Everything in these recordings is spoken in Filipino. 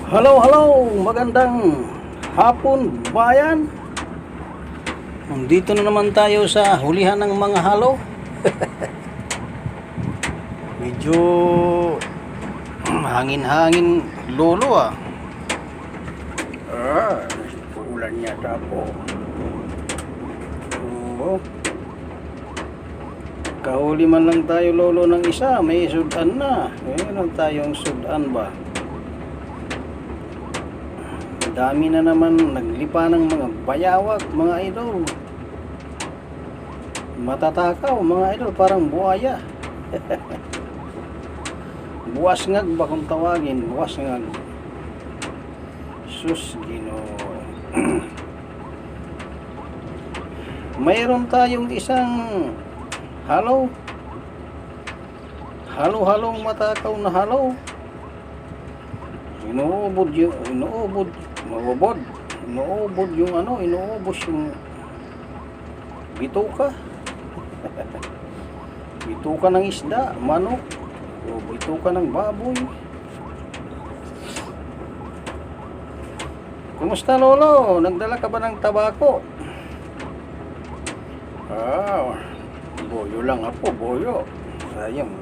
Hello, hello! Magandang hapon, bayan! Nandito na naman tayo sa hulihan ng mga halo. Medyo hangin-hangin lolo ah. Ulan yata po. Oo. Kahuli man lang tayo lolo ng isa, may sudan na. Meron tayong sudan ba? Dami na naman naglipa ng mga bayawak, mga idol. Matatakaw, mga idol, parang buhaya. Buwasngag ba kung tawagin? Buwasngag. Sus, Ginoo. Mayroon tayong isang halo. Halo-halong matakaw na halo. Inuubod yung bituka. Bituka ng isda, manok, o bituka ng baboy. Kumusta lolo? Nagdala ka ba ng tabako? Boyo lang ako, boyo. Sayang.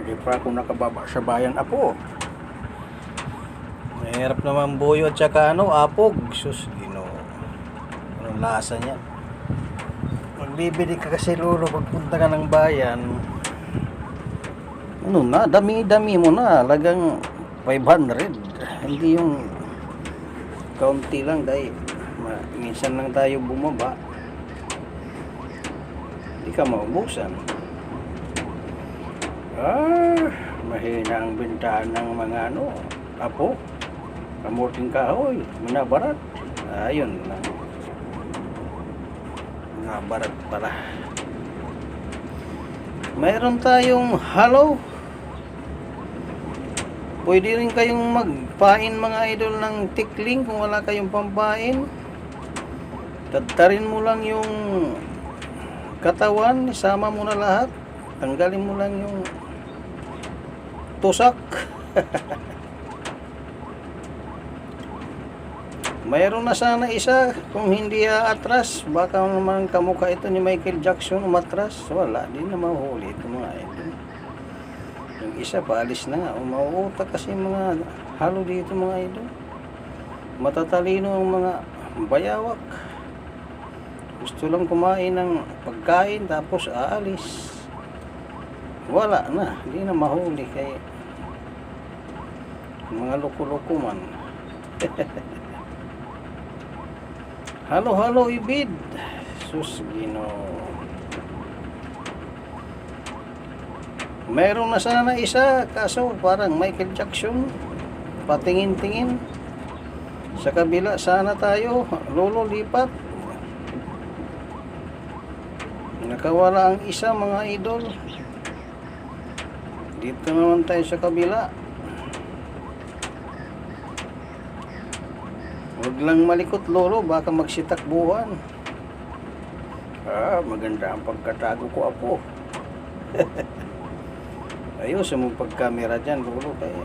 Hindi pa ako nakababa sa bayan apo. Mahirap naman boyo at saka apog. Sus, Ginoo. Anong lasa niya? Magbibili ka kasi lolo pagpunta ka ng bayan. Dami-dami mo na. Lagang 500. Hindi yung kaunti lang dahil minsan lang tayo bumaba. Hindi ka maubusan. Mahina ang bentahan ng mga apo. Kamuting kahoy, manabarat. Ayun lang. Manabarat pala. Mayroon tayong halo. Pwede rin kayong magpain mga idol ng tikling kung wala kayong pampain. Tatarin mo lang yung katawan, isama mo na lahat. Tanggalin mo lang yung tusak. Mayroon na sana isa, kung hindi atras, baka naman kamukha ito ni Michael Jackson umatras. Wala, di na mahuli ito mga ito. Yung isa paalis na nga, mauutak kasi mga halo dito mga ito. Matatalino ang mga bayawak. Gusto lang kumain ng pagkain tapos aalis. Wala na, di na mahuli kaya mga loko-loko man. Halo-halo ibid. Sus, Ginoo. Meron na sana isa, kaso parang Michael Jackson. Patingin-tingin. Sa kabila sana tayo, lolo lipat. Nakawala ang isa mga idol. Dito naman tayo sa kabila. Huwag lang malikot lolo, baka magsitakbuhan. Maganda ang pagkatago ko apo. Ayos mo pagkamera dyan lolo, kaya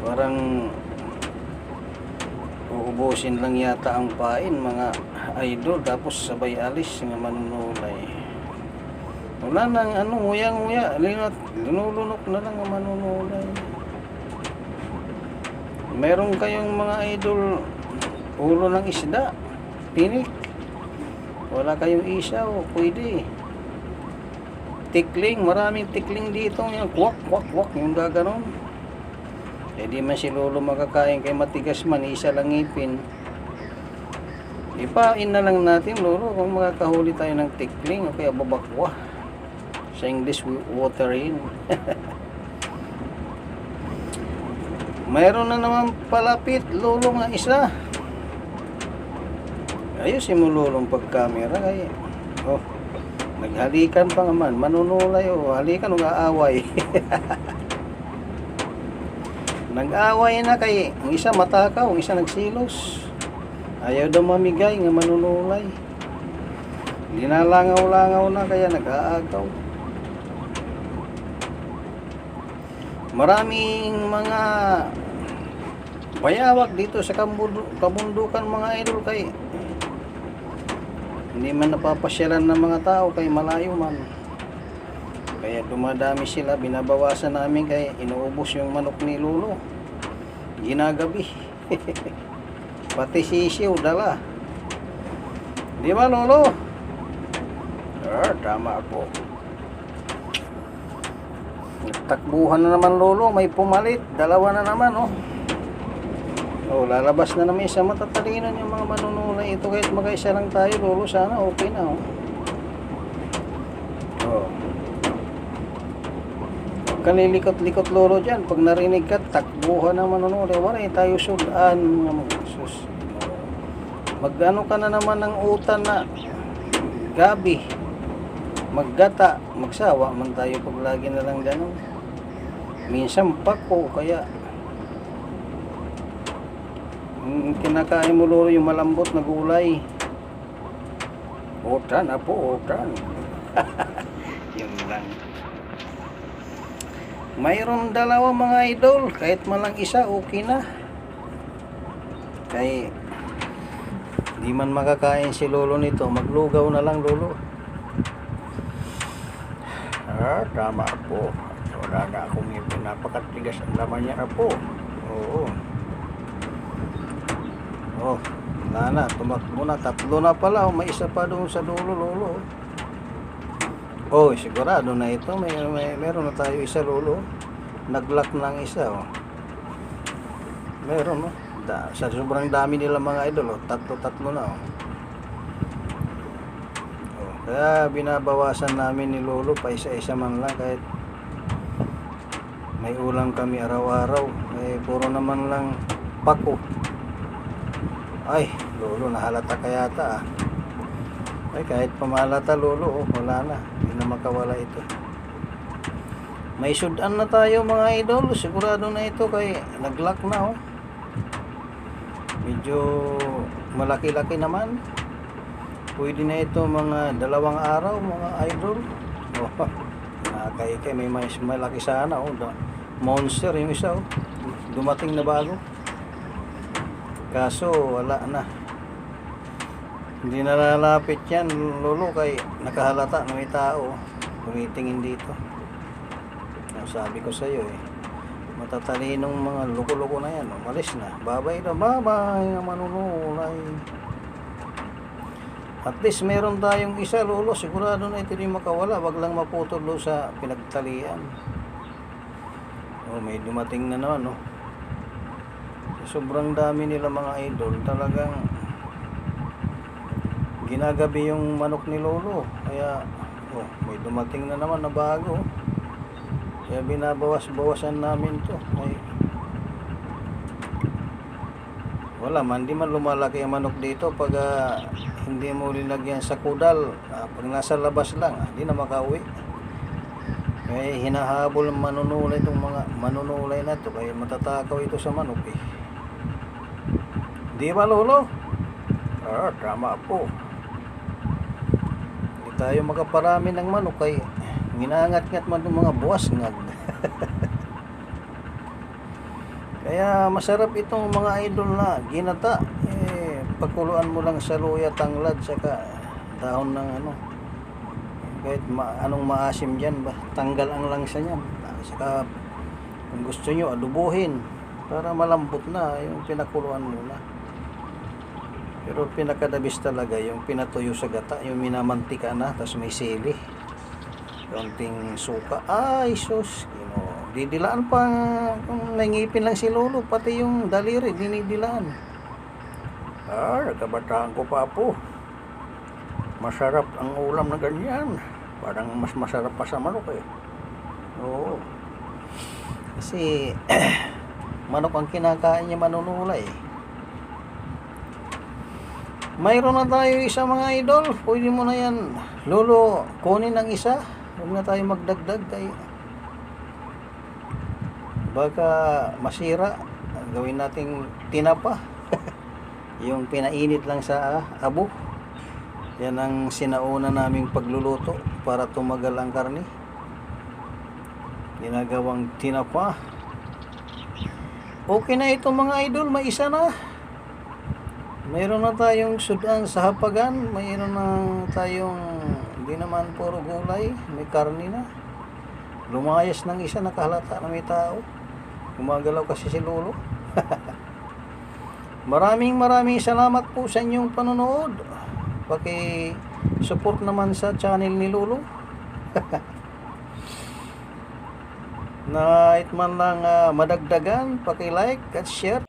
parang uubusin lang yata ang pain mga idol, tapos sabay alis nga manunulay. Wala nang nguyang-nguya, linulunok na lang ang manunulay. Meron kayong mga idol ulo ng isda, tinik. Wala kayong isaw, pwede. Tikling, maraming tikling dito, yung kwak, yung gaganon. Di man si lolo makakain kay matigas man, isa lang ngipin. Ipain na lang natin lolo kung makakahuli tayo ng tikling o kaya babakwa. Sa English, water in. Mayroon na naman palapit lolo nga isa. Ayusin mo lolong pagkamera kaya. Naghalikan pa naman, manunulay halikan o aaway. Nag-aaway na kay ang isa matakaw, ang isa nagsilos. Ayaw daw mamigay nga manunulay. Linalangaw-langaw na kaya nag-aagaw. Maraming mga bayawak dito sa kabundukan mga idol, kay hindi man napapasyalan ng mga tao, kay malayo man. Kaya dumadami sila, binabawasan namin, kay inuubos yung manok ni Lolo. Ginagabi. Pati sisiw dala. Di ba, Lolo? Tama po. Takbuhan na naman, Lolo, may pumalit, dalawa na naman, oh. Oh, lalabas na naman isa. Matatalinan yung mga manunulay ito, kahit mag-isa lang tayo, Lolo, sana okay na, oh. Oh. Kalilikot-likot, Lolo, dyan. Pag narinig ka, takbuhan na manunulay. Wala tayo sudan. Sus. Mag-ano ka na naman ng utan na gabi. Maggata, magsawa man tayo pag lagi na lang ganun. Minsan pako, kaya kinakain mo, Lolo, yung malambot na gulay. Utan, apo, utan. Yun lang. Mayroon dalawa mga idol, kahit malang isa okay na. Kaya di man makakain si Lolo nito, maglugaw na lang, Lolo. Tama po. Wala na akong pinapakatigas ang laman niya, po. Oo. Oh, wala na. Tumakbo na. Tatlo na pala. Oh, may isa pa doon sa dulo, Lolo. Oh, sigurado na ito. Meron na tayo isa, Lolo. Nag-lock ng isa, oh. Meron, oh. Sa sobrang dami nila mga idol, oh. Tatlo na, oh. Kaya binabawasan namin ni Lolo pa isa-isa man lang, kahit may ulam kami araw-araw. Puro naman lang pako. Ay, Lolo, nahalata ka yata, ah. Ay, kahit pamalata, Lolo, oh, wala na. Hindi na makawala ito. May sudan na tayo mga idol. Sigurado na ito, kay nag-lock na, oh. Medyo malaki-laki naman. Pwede na ito mga 2 araw mga idol. Oh, nakakaikay, may malaki sana, oh. Monster yung isa, oh. Dumating na bago. Kaso wala na. Hindi na lalapit yan, Lolo, kay nakahalata na may tao tumitingin dito. Sabi ko sa iyo, eh, matatalinong mga loko-loko na yan, umalis na. Babay na, babay na manunulay. At least meron tayong isa, Lolo. Sigurado na ito rin makawala. Wag lang maputol doon sa pinagtalian. Oh, may dumating na naman, oh. Sobrang dami nila mga idol. Talagang ginagabi yung manok ni Lolo. Kaya, oh, may dumating na naman na bago. Kaya binabawas-bawasan namin to. Wala man, di man lumalaki ang manok dito pag hindi mo linagyan sa kudal. Pag nasa labas lang, hindi na makauwi. Kaya hinahabol ang manunulay itong mga manunulay na to, kaya matatakaw ito sa manok, eh. Di ba, Lolo? Tama po. Hindi tayo makaparami ng manok, kaya ginangat-ngat man itong mga buwas ngag. Kaya masarap itong mga idol na ginata. Pagkuluan mo lang sa luya, tanglad, saka dahon ng ano. Kahit anong maasim dyan ba, tanggal ang langsa niyan. Saka kung gusto nyo, adubuhin para malambot na yung pinakuluan muna. Pero pinakadabis talaga yung pinatuyo sa gata, yung minamantika na, tapos may sili, konting suka. Ay sus, didilaan pa. Kung nangipin lang si Lolo, pati yung daliri dinidilaan. Kabataan ko pa po. Masarap ang ulam na ganyan. Parang mas masarap pa sa manok, eh. Oo. Kasi manok ang kinakain niya, manunulay. Mayroon na tayo isa mga idol. Pwede mo na yan, Lolo, kunin ang isa. Huwag na tayo magdagdag, tayo. Baka masira. Gawin nating tinapa. Yung pinainit lang sa abo. Yan ang sinauna naming pagluluto para tumagal ang karne. ginagawang tinapa. Okay na ito mga idol, may isa na. Mayroon na tayong sudan sa hapagan, mayroon na tayong hindi naman puro gulay, may karni na. Lumayas ng isa, nakahalata na may tao. Gumagalaw kasi si Lolo. Maraming salamat po sa inyong panonood. Paki-support naman sa channel ni Lolo. Na man lang madagdagan, paki-like at share.